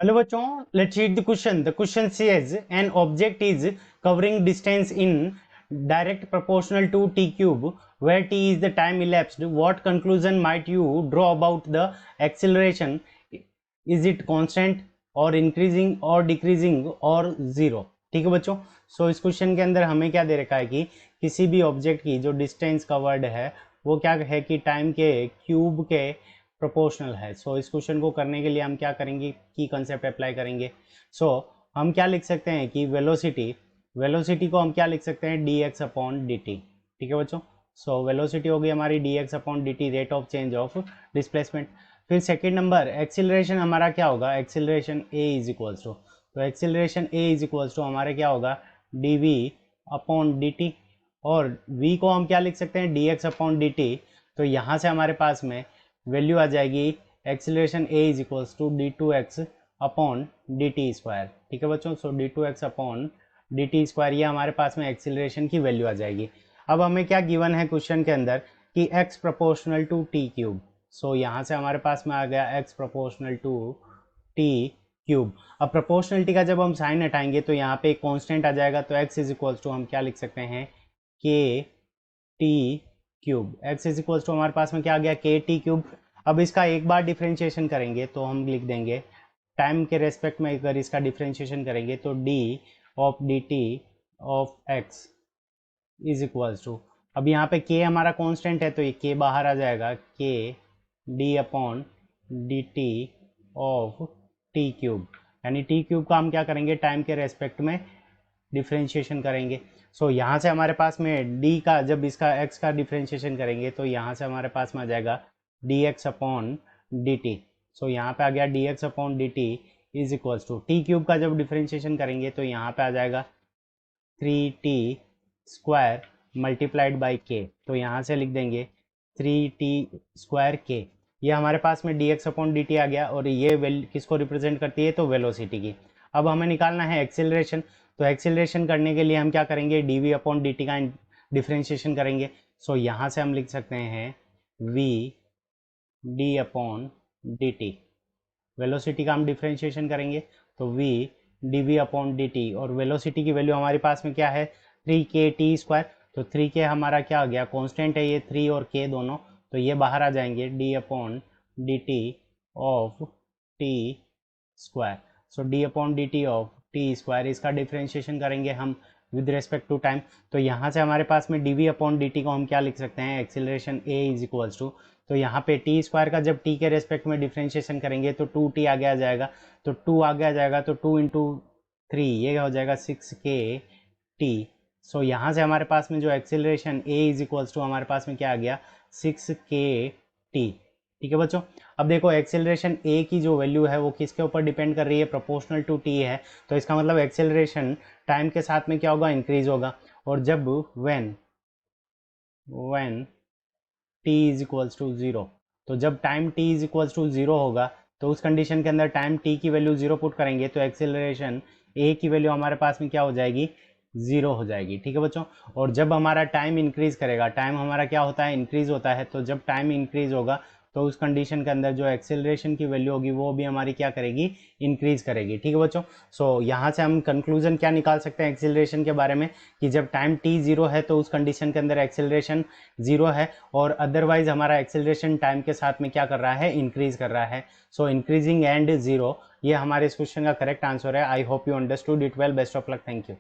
Hello bachon, let's read the question. The question says an object is covering distance in direct proportional to t cube where t is the time elapsed. What conclusion might you draw about the acceleration? Is it constant or increasing or decreasing or zero? ठीक है बच्चों, सो इस question के अंदर हमें क्या दे रखा है कि किसी भी ऑब्जेक्ट की जो डिस्टेंस कवर्ड है वो क्या है कि टाइम के क्यूब के प्रोपोर्शनल है। सो इस क्वेश्चन को करने के लिए हम क्या करेंगे की कंसेप्ट अप्लाई करेंगे। सो हम क्या लिख सकते हैं कि वेलोसिटी को हम क्या लिख सकते हैं d x upon D t. ठीक है बच्चों, सो वेलोसिटी होगी हमारी d x upon D t, rate of change of displacement. फिर सेकेंड नंबर एक्सिलरेशन हमारा क्या होगा, acceleration A is equals to, तो acceleration A is equals to हमारे क्या होगा d we upon D T, और v को हम क्या लिख सकते हैं d x upon D t. तो यहाँ से हमारे पास में वैल्यू आ जाएगी acceleration a is equals to d two x upon D t square. ठीक है बच्चों, so d two x upon D t square, ये हमारे पास में एक्सिलरेशन की वैल्यू आ जाएगी। अब हमें क्या गिवन है क्वेश्चन के अंदर कि x proportional to t cube. So यहाँ से हमारे पास में आ गया x proportional to t cube. अब प्रोपोर्शनलिटी का जब हम साइन हटाएंगे तो यहाँ पे एक कॉन्स्टेंट आ जाएगा, तो x इज इक्वल्स टू हम क्या लिख सकते हैं के T cube. X is equals to हमारे पास में क्या आ गया के टी क्यूब। अब इसका एक बार डिफ्रेंशिएशन करेंगे तो हम लिख देंगे टाइम के रेस्पेक्ट में अगर इसका डिफ्रेंशिएशन करेंगे तो D of D T of X is equals to, अब यहाँ पे के हमारा कांस्टेंट है तो ये के बाहर आ जाएगा, के D upon D T of T cube, यानी टी क्यूब का हम क्या करेंगे टाइम के रेस्पेक्ट में डिफ्रेंशिएशन करेंगे। सो यहाँ से हमारे पास में d का जब इसका x का डिफ्रेंशिएशन करेंगे तो यहाँ से हमारे पास में आ जाएगा d x upon D t. So यहाँ पे आ गया d x upon D t is equals to t cube का जब डिफ्रेंशिएशन करेंगे तो यहाँ पे आ जाएगा 3t स्क्वायर मल्टीप्लाइड बाई के, तो यहाँ से लिख देंगे 3t स्क्वायर के। ये हमारे पास में d x upon D t आ गया, और ये किसको रिप्रेजेंट करती है तो वेलोसिटी की। अब हमें निकालना है एक्सेलरेशन, तो एक्सेलरेशन करने के लिए हम क्या करेंगे D we upon D T का डिफ्रेंशिएशन करेंगे। सो यहाँ से हम लिख सकते हैं V D upon D T, velocity का हम डिफ्रेंशिएशन करेंगे तो V D we upon D T, और वेलोसिटी की वैल्यू हमारे पास में क्या है 3kt स्क्वायर, तो 3k हमारा क्या आ गया कांस्टेंट है ये 3 और k दोनों, तो ये बाहर आ जाएंगे D upon D T of T square. So D upon D T of T square, इसका डिफ्रेंशिएशन करेंगे हम विद रेस्पेक्ट टू टाइम, तो यहाँ से हमारे पास में D we upon D T को हम क्या लिख सकते हैं acceleration A is equals to, तो यहाँ पे टी स्क्वायर का जब टी के रेस्पेक्ट में डिफ्रेंशिएशन करेंगे तो 2t आगे आ जाएगा, तो 2 आगे आ जाएगा तो 2 इंटू 3 ये हो जाएगा 6kt। सो यहाँ से हमारे पास में जो acceleration a is equals to हमारे पास में क्या आ गया 6kt। ठीक है बच्चों, अब देखो एक्सेलरेशन a की जो वैल्यू है वो किसके ऊपर डिपेंड कर रही है प्रोपोर्शनल टू t है, तो इसका मतलब एक्सेलरेशन टाइम के साथ में क्या होगा इंक्रीज होगा, और जब when t is equals to 0, तो जब time t is equals to 0 होगा तो उस कंडीशन के अंदर टाइम t की वैल्यू 0 पुट करेंगे तो एक्सेलरेशन a की वैल्यू हमारे पास में क्या हो जाएगी 0 हो जाएगी। ठीक है बच्चों, और जब हमारा टाइम इंक्रीज करेगा, टाइम हमारा क्या होता है इंक्रीज होता है, तो जब टाइम इंक्रीज होगा तो उस कंडीशन के अंदर जो एक्सेलरेशन की वैल्यू होगी वो भी हमारी क्या करेगी इंक्रीज करेगी। ठीक है बच्चों, सो यहाँ से हम कंक्लूजन क्या निकाल सकते हैं एक्सेलरेशन के बारे में कि जब टाइम t 0 है तो उस कंडीशन के अंदर एक्सेलरेशन 0 है, और अदरवाइज हमारा एक्सेलरेशन टाइम के साथ में क्या कर रहा है इंक्रीज कर रहा है। सो इंक्रीजिंग एंड 0, ये हमारे इस क्वेश्चन का करेक्ट आंसर है। I hope you understood it well, best of luck, thank you.